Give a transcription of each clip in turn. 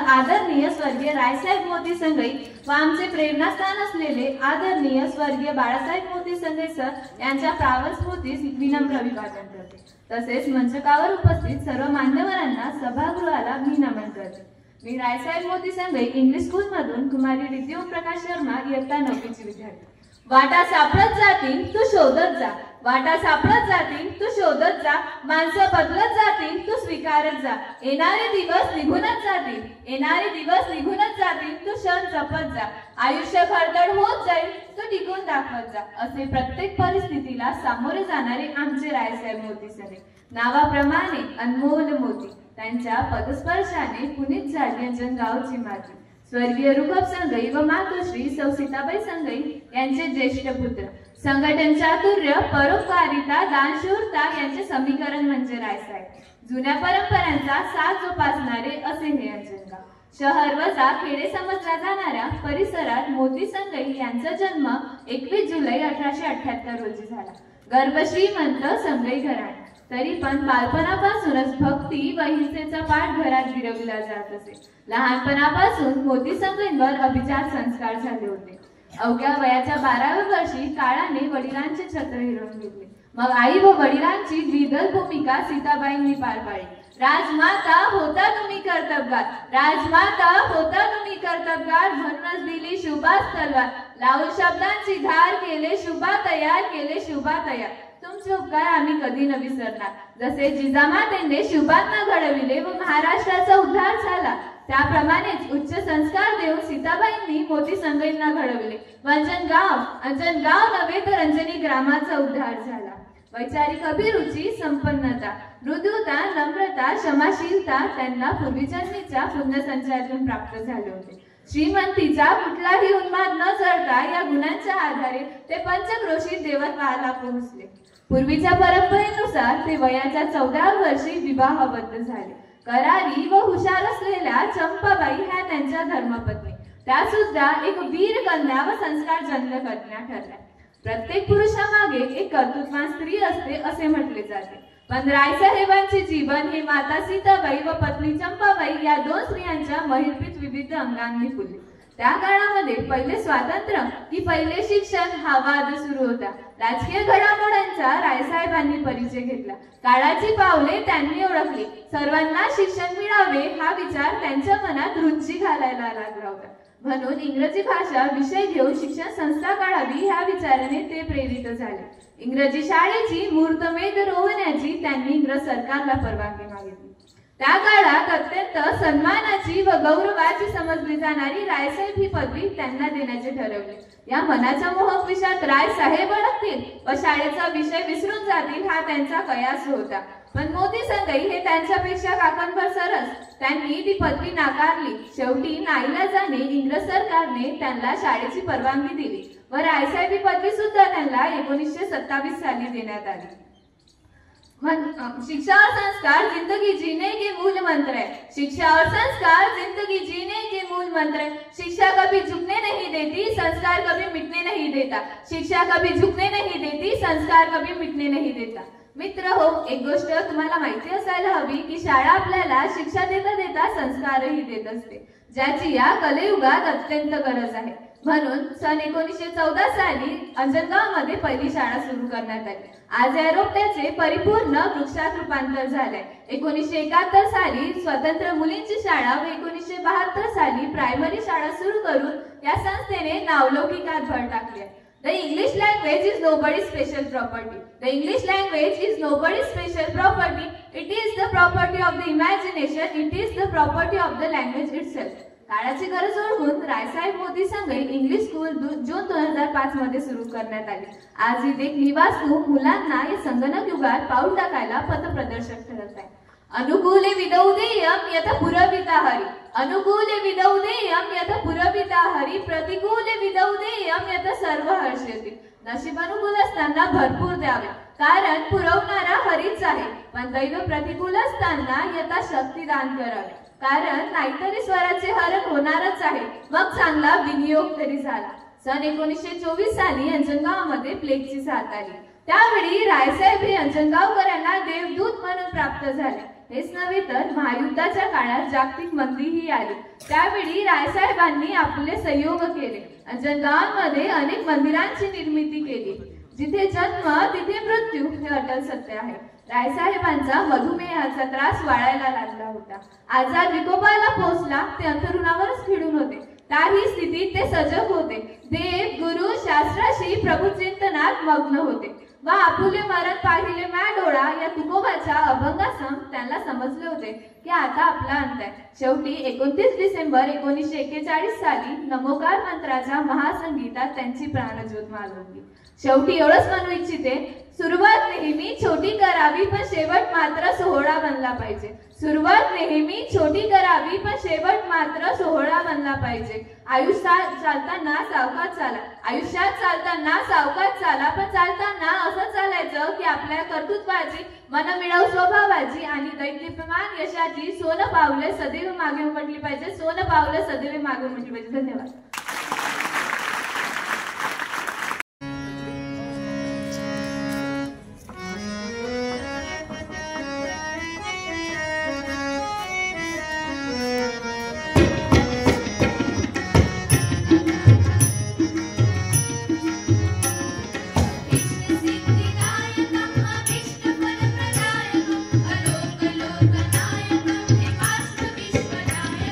आदरणीय स्वर्गीय रायसाहेब मोती संघई व आमचे प्रेरणास्थान असलेले आदरणीय स्वर्गीय बाळासाहेब मोती संघई सर यांच्या प्रावत स्मृतीस विनम्र अभिवादन करते। तसेच मंचकावर उपस्थित सर्व मान्यवरांना सभागृहाला मी नमन करते। मी रायसाहेब मोती संघई इंग्लिश स्कूल मधून कुमारी रिद्धी ओम प्रकाश शर्मा इयत्ता 9वीची विद्यार्थी। वाटा सापडत जातील तू शोधत जा, वाटा सापडत जातील तू शोधत जा, माणसं बदलत जातील तू स्वीकारत जा, येणारे दिवस निघूनच जातील, येणारे दिवस निघूनच जातील तू क्षण जपत जा, आयुष्य खडतर होत जाईल तू टिकून दाखवत जा। असे प्रत्येक परिस्थितीला सामोरे जाणारे आमचे रायसाहेब मोती सर नावाप्रमाणे अनमोल मोती, त्यांच्या पदस्पर्शाने पुनीत झाली अंजनगावची माती। स्वर्गीय रुगप संघई व मातोश्री सौ सीताबाई संघई यांचे ज्येष्ठ पुत्र, संघटन चातुर्य, परोपकारिता, दानशूरता यांचे समीकरण म्हणजे रायसाहेब। जुन्या परंपरांचा साथ जोपासणारे असे हे अंजनगाव। शहर वजा खेडे समजला जाणाऱ्या परिसरात मोती संघई यांचा जन्म 21 जुलै 1878 रोजी झाला। गर्भश्रीमंत संघई घराणे, तरी पण बालपणापासूनच भक्ती व हिंसेचा पाठ घरात गिरविला जात असे। लहानपणापासून मोती संघईंवर अभिजात संस्कार झाले होते। अवघ्या वयाच्या 12व्या वर्षी काळाने वडिलांचे छत्र हिरावून घेतले। मग आई व वडिलांची द्विदल भूमिका सीताबाईंनी पार पाडली। राजमाता होता तुम्ही कर्तबगार, राजमाता होता तुम्ही कर्तबगार, म्हणूनच दिली शुभास तलवार, लावून शब्दांची धार केले शुभा तयार, केले शुभा तयार। तुमचे उपकार आम्ही कधी न विसरणार। जसे जिजामातेने शुभांना घडविले व महाराष्ट्राचा उद्धार झाला, त्याप्रमाणेच उच्च संस्कार देऊन सीताबाईंनी मोती संघईंना घडविले व अंजनगाव नव्हे तर अंजनी ग्रामाचा उद्धार झाला। वैचारिक अभिरुची, संपन्नता, मृदुता, नम्रता, क्षमाशीलता त्यांना पूर्वीजन्मीच्या पुण्यसंचयातून प्राप्त झाले होते। श्रीमंतीचा कुठलाही उन्माद न जळता या गुणांच्या आधारे ते पंचक्रोशीत देवत्वाला पोहोचले। पूर्वीच्या परंपरेनुसार ते वयाच्या 14व्या वर्षी विवाहबद्ध झाले। करारी व हुशार असलेल्या चंपाबाई ह्या त्यांच्या धर्मपत्नी, त्या सुद्धा एक वीर कन्या व संस्कार जन्य कन्या ठरल्या। प्रत्येक पुरुषामागे एक कर्तृत्ववान स्त्री असते असे म्हटले जाते, पण रायसाहेबांचे जीवन हे माता सीताबाई व पत्नी चंपाबाई या दोन स्त्रियांच्या महिर्पित विविध अंगांनी फुलले। त्या काळामध्ये पहिले स्वातंत्र्य की पहिले शिक्षण हा वाद सुरू होता। राजकीय घडामोडांचा रायसाहेबांनी परिचय घेतला, काळाची पावले त्यांनी ओळखली, सर्वांना शिक्षण मिळावे हा विचार त्यांच्या मनात रुची घालायला लागला होता। म्हणून इंग्रजी भाषा विषय घेऊन शिक्षण संस्था काढावी ह्या विचाराने ते प्रेरित झाले। इंग्रजी शाळेची मुहूर्तमेढ रोवण्याची त्यांनी इंग्रज सरकारला परवानगी मागितली। त्या काळात अत्यंत सन्मानाची व गौरवाची समजली जाणारी रायसाहेब ही पदवी त्यांना देण्याचे ठरवले। या मनाच्या मोहक विषयात रायसाहेब अडकतील व शाळेचा विषय विसरून जातील हा त्यांचा कयास होता, पण मोती संघई हे त्यांच्यापेक्षा काकणभर सरस, त्यांनी ती पदवी नाकारली। शेवटी नाईलाजाने इंग्रज सरकारने त्यांना शाळेची परवानगी दिली व रायसाहेब ही पदवी सुद्धा त्यांना 1927 साली देण्यात आली। शिक्षा और संस्कार जिंदगी जीने के मूल मंत्र है, शिक्षा और संस्कार जिंदगी जीने के मूल मंत्र है। शिक्षा कभी झुकने नहीं देती, संस्कार कभी मिटने नहीं देता, शिक्षा कभी झुकने नहीं देती, संस्कार कभी मिटने नहीं देता। मित्र हो, एक गोष्ट तुम्हाला माहिती असायला हवी की शाळा आपल्याला शिक्षा देता देता संस्कारही देत असते, ज्याची या कलियुगात अत्यंत गरज आहे। म्हणून सन 1914 साली अंजनगावमध्ये पहिली शाळा सुरू करण्यात आली। आज या रोपट्याचे परिपूर्ण वृक्षात रूपांतर झाले। 1971 साली स्वतंत्र मुलींची शाळा व 1972 साली प्रायमरी शाळा सुरू करून या संस्थेने नावलौकिकात भर टाकली आहे। The English language is nobody's special property. The English language is nobody's special property. It is the property of the imagination. It is the property of the language itself. काळाची गरज ओळखून रायसाहेब मोती संघई इंग्लिश स्कूल जून 2005 मध्ये सुरू करण्यात आली। आज ही एक निवासस्थूप मुलांना या संगणक युगात पाऊल टाकायला पथप्रदर्शक ठरत आहे। अनुकूले विदौदेयम यथा पुरविता हरि, अनुकूले विदौदेयम यथा पुरविता हरि, प्रतिकूले विदौदेयम यथा सर्व हर्षयति। नशीब अनुकूल असताना भरपूर द्यावे, कारण पुरवणारा हरीच आहे, पण दैव प्रतिकूल असताना यथा शक्ती दान करावे, कारण नाहीतरी स्वराचे हरण होणारच आहे, मग चांगला विनियोग तरी झाला। सन 1924 साली अंजनगावमध्ये प्लेगची साथ आली। त्यावेळी रायसाहेब हे अंजनगावकरांना देवदूत म्हणून प्राप्त झाले। हेच नव्हे तर महायुद्धाच्या काळात जागतिक मंदीही आली। त्यावेळी रायसाहेबांनी आपले सहयोग केले। अंजनगावांमध्ये अनेक मंदिरांची निर्मिती केली। जिथे जन्म तिथे मृत्यू हे अटल सत्य आहे। रायसाहेबांचा मधुमेहाचा त्रास वाढायला लागला होता। आजार विकोपाला पोहोचला, ते अंथरुणावरच खिळून होते। काही स्थितीत ते सजग होते। देव, गुरु, शास्त्राशी प्रभुचिंतनात मग्न होते व आपुले मरण पाहिले म्या डोळा या तुकोबाच्या अभंगासम त्यांना समजले होते की आता आपला अंत आहे। शेवटी 29 डिसेंबर 1941 साली नमोकार मंत्राच्या महासंगीतात त्यांची प्राणज्योत मालवली। शेवटी एवढंच म्हणू इच्छिते, सुरुवात नेहमी छोटी करावी पण शेवट मात्र सोहळा बनला पाहिजे। सुरुवात नेहमी छोटी करावी पण शेवट मात्र सोहळा बनला पाहिजे। आयुष्यात चालताना सावकाश चाला, आयुष्यात चालताना सावकाश चाला, पण चालताना असं चालायचं की आपल्या कर्तृत्वाची, मनमिळाऊ स्वभावाची आणि दैदिप्यमान यशाची सोनं पावले सदैव मागे उमटली पाहिजे। सोनं पावले सदैव मागे उमटली पाहिजे। धन्यवाद। विश्वनायक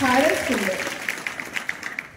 फारच सुंदर.